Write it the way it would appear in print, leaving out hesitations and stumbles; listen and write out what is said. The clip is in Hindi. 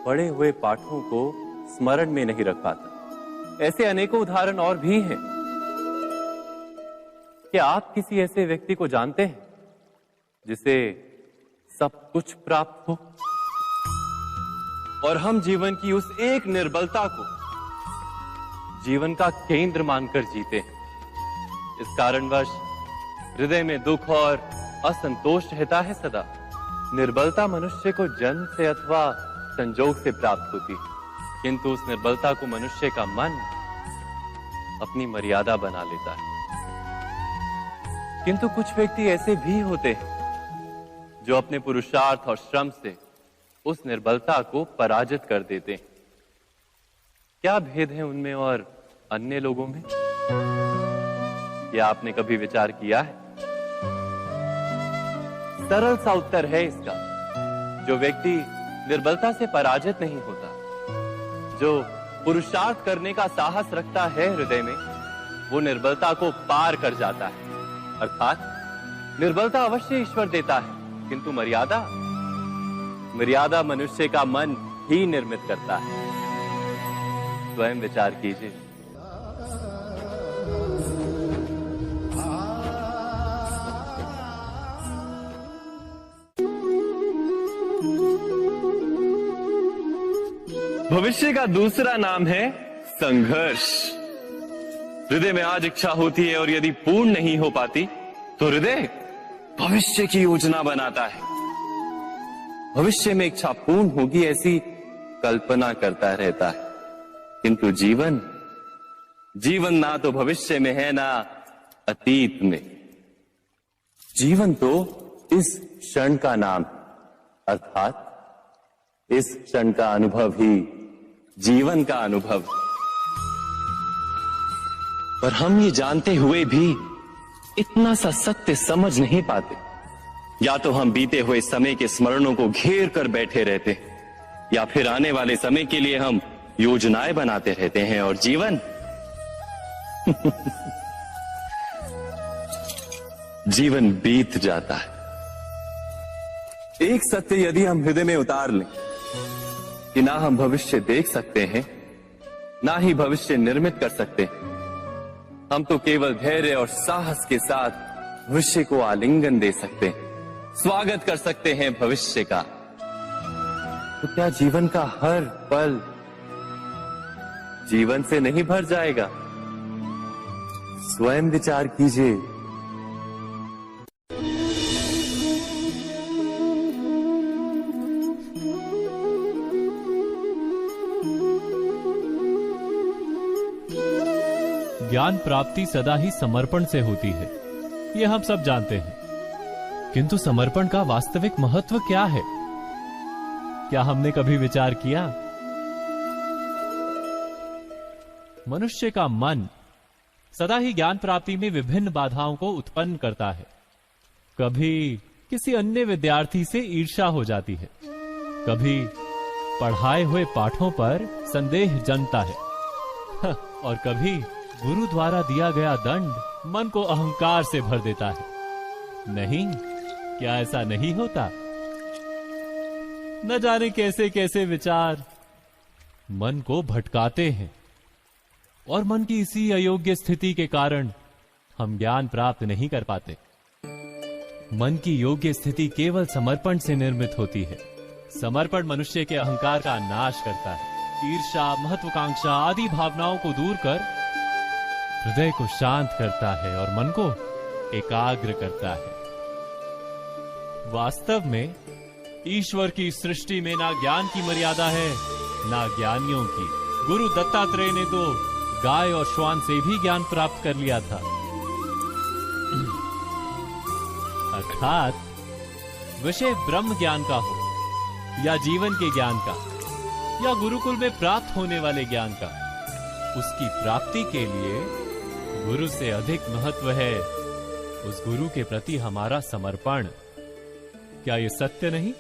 पढ़े हुए पाठों को स्मरण में नहीं रख पाता। ऐसे अनेकों उदाहरण और भी हैं। क्या आप किसी ऐसे व्यक्ति को जानते हैं जिसे सब कुछ प्राप्त हो और हम जीवन की उस एक निर्बलता को जीवन का केंद्र मानकर जीते हैं? इस कारणवश हृदय में दुख और असंतोष रहता है सदा। निर्बलता मनुष्य को जन्म से अथवा संजोग से प्राप्त होती है, किंतु उस निर्बलता को मनुष्य का मन अपनी मर्यादा बना लेता है। किंतु कुछ व्यक्ति ऐसे भी होते हैं जो अपने पुरुषार्थ और श्रम से उस निर्बलता को पराजित कर देते हैं। क्या भेद है उनमें और अन्य लोगों में? क्या आपने कभी विचार किया है? सरल सा उत्तर है इसका। जो व्यक्ति निर्बलता से पराजित नहीं होता, जो पुरुषार्थ करने का साहस रखता है हृदय में, वो निर्बलता को पार कर जाता है। अर्थात निर्बलता अवश्य ईश्वर देता है, किंतु मर्यादा मनुष्य का मन ही निर्मित करता है। स्वयं विचार कीजिए। भविष्य का दूसरा नाम है संघर्ष। हृदय में आज इच्छा होती है और यदि पूर्ण नहीं हो पाती तो हृदय भविष्य की योजना बनाता है। भविष्य में इच्छा पूर्ण होगी ऐसी कल्पना करता रहता है, किंतु जीवन ना तो भविष्य में है ना अतीत में। जीवन तो इस क्षण का नाम, अर्थात इस क्षण का अनुभव ही जीवन का अनुभव। पर हम ये जानते हुए भी इतना सा सत्य समझ नहीं पाते। या तो हम बीते हुए समय के स्मरणों को घेर कर बैठे रहते हैं, या फिर आने वाले समय के लिए हम योजनाएं बनाते रहते हैं और जीवन जीवन बीत जाता है। एक सत्य यदि हम हृदय में उतार लें कि ना हम भविष्य देख सकते हैं, ना ही भविष्य निर्मित कर सकते हैं, हम तो केवल धैर्य और साहस के साथ भविष्य को आलिंगन दे सकते हैं, स्वागत कर सकते हैं भविष्य का। तो क्या जीवन का हर पल जीवन से नहीं भर जाएगा? स्वयं विचार कीजिए। ज्ञान प्राप्ति सदा ही समर्पण से होती है, ये हम सब जानते हैं। किंतु समर्पण का वास्तविक महत्व क्या है? क्या हमने कभी विचार किया? मनुष्य का मन सदा ही ज्ञान प्राप्ति में विभिन्न बाधाओं को उत्पन्न करता है। कभी किसी अन्य विद्यार्थी से ईर्ष्या हो जाती है, कभी पढ़ाए हुए पाठों पर संदेह जन्मता है और कभी गुरु द्वारा दिया गया दंड मन को अहंकार से भर देता है। नहीं, क्या ऐसा नहीं होता? न जाने कैसे कैसे विचार मन को भटकाते हैं और मन की इसी अयोग्य स्थिति के कारण हम ज्ञान प्राप्त नहीं कर पाते। मन की योग्य स्थिति केवल समर्पण से निर्मित होती है। समर्पण मनुष्य के अहंकार का नाश करता है। ईर्ष्या, महत्वाकांक्षा आदि भावनाओं को दूर कर हृदय को शांत करता है और मन को एकाग्र करता है। वास्तव में ईश्वर की सृष्टि में ना ज्ञान की मर्यादा है, ना ज्ञानियों की। गुरु दत्तात्रेय ने तो गाय और श्वान से भी ज्ञान प्राप्त कर लिया था। अर्थात विषय ब्रह्म ज्ञान का हो या जीवन के ज्ञान का या गुरुकुल में प्राप्त होने वाले ज्ञान का, उसकी प्राप्ति के लिए गुरु से अधिक महत्व है उस गुरु के प्रति हमारा समर्पण। क्या ये सत्य नहीं?